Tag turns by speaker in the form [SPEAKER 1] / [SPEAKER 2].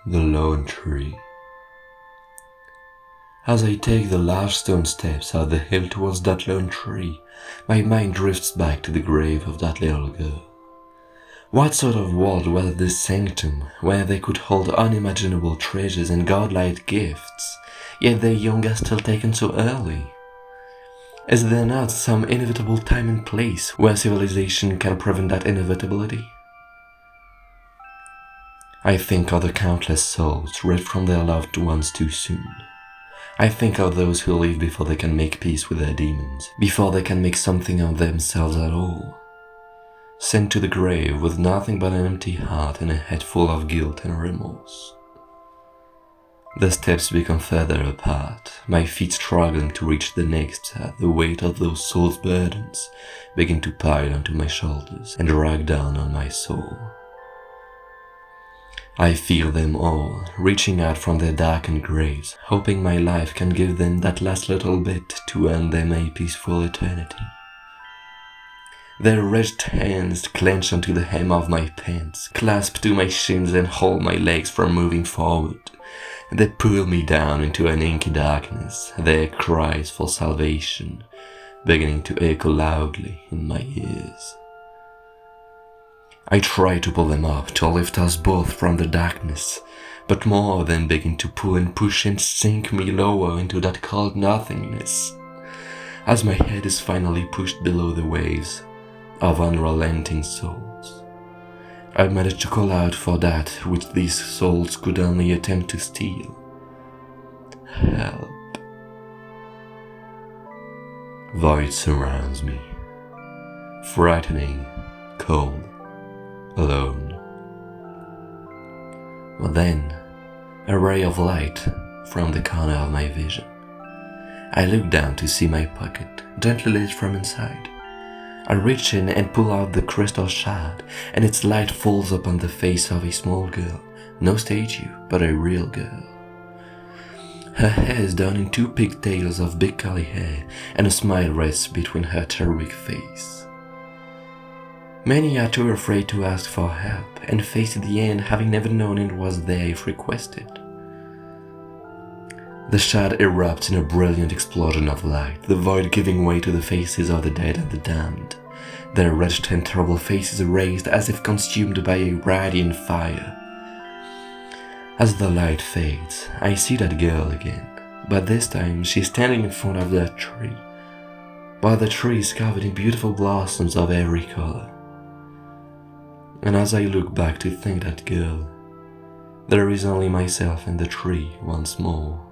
[SPEAKER 1] The lone tree. As I take the large stone steps up the hill towards that lone tree, my mind drifts back to the grave of that little girl. What sort of world was this sanctum, where they could hold unimaginable treasures and godlike gifts, yet their young are still taken so early? Is there not some inevitable time and place where civilization can prevent that inevitability? I think of the countless souls ripped from their loved ones too soon. I think of those who live before they can make peace with their demons, before they can make something of themselves at all. Sent to the grave with nothing but an empty heart and a head full of guilt and remorse. The steps become further apart, my feet struggling to reach the next as the weight of those souls' burdens begin to pile onto my shoulders and drag down on my soul. I feel them all, reaching out from their darkened graves, hoping my life can give them that last little bit to earn them a peaceful eternity. Their wretched hands clench onto the hem of my pants, clasp to my shins and hold my legs from moving forward. They pull me down into an inky darkness, their cries for salvation beginning to echo loudly in my ears. I try to pull them up, to lift us both from the darkness, but more of them begin to pull and push and sink me lower into that cold nothingness. As my head is finally pushed below the waves of unrelenting souls, I manage to call out for that which these souls could only attempt to steal. Help. Void surrounds me, frightening, cold, alone. But then, a ray of light from the corner of my vision. I look down to see my pocket, gently lit from inside. I reach in and pull out the crystal shard, and its light falls upon the face of a small girl, no statue, but a real girl. Her hair is done in two pigtails of big curly hair, and a smile rests between her terrific face. Many are too afraid to ask for help, and face the end having never known it was there if requested. The shard erupts in a brilliant explosion of light, the void giving way to the faces of the dead and the damned, their wretched and terrible faces raised as if consumed by a radiant fire. As the light fades, I see that girl again, but this time she's standing in front of that tree, while the tree is covered in beautiful blossoms of every color. And as I look back to thank that girl, there is only myself and the tree once more.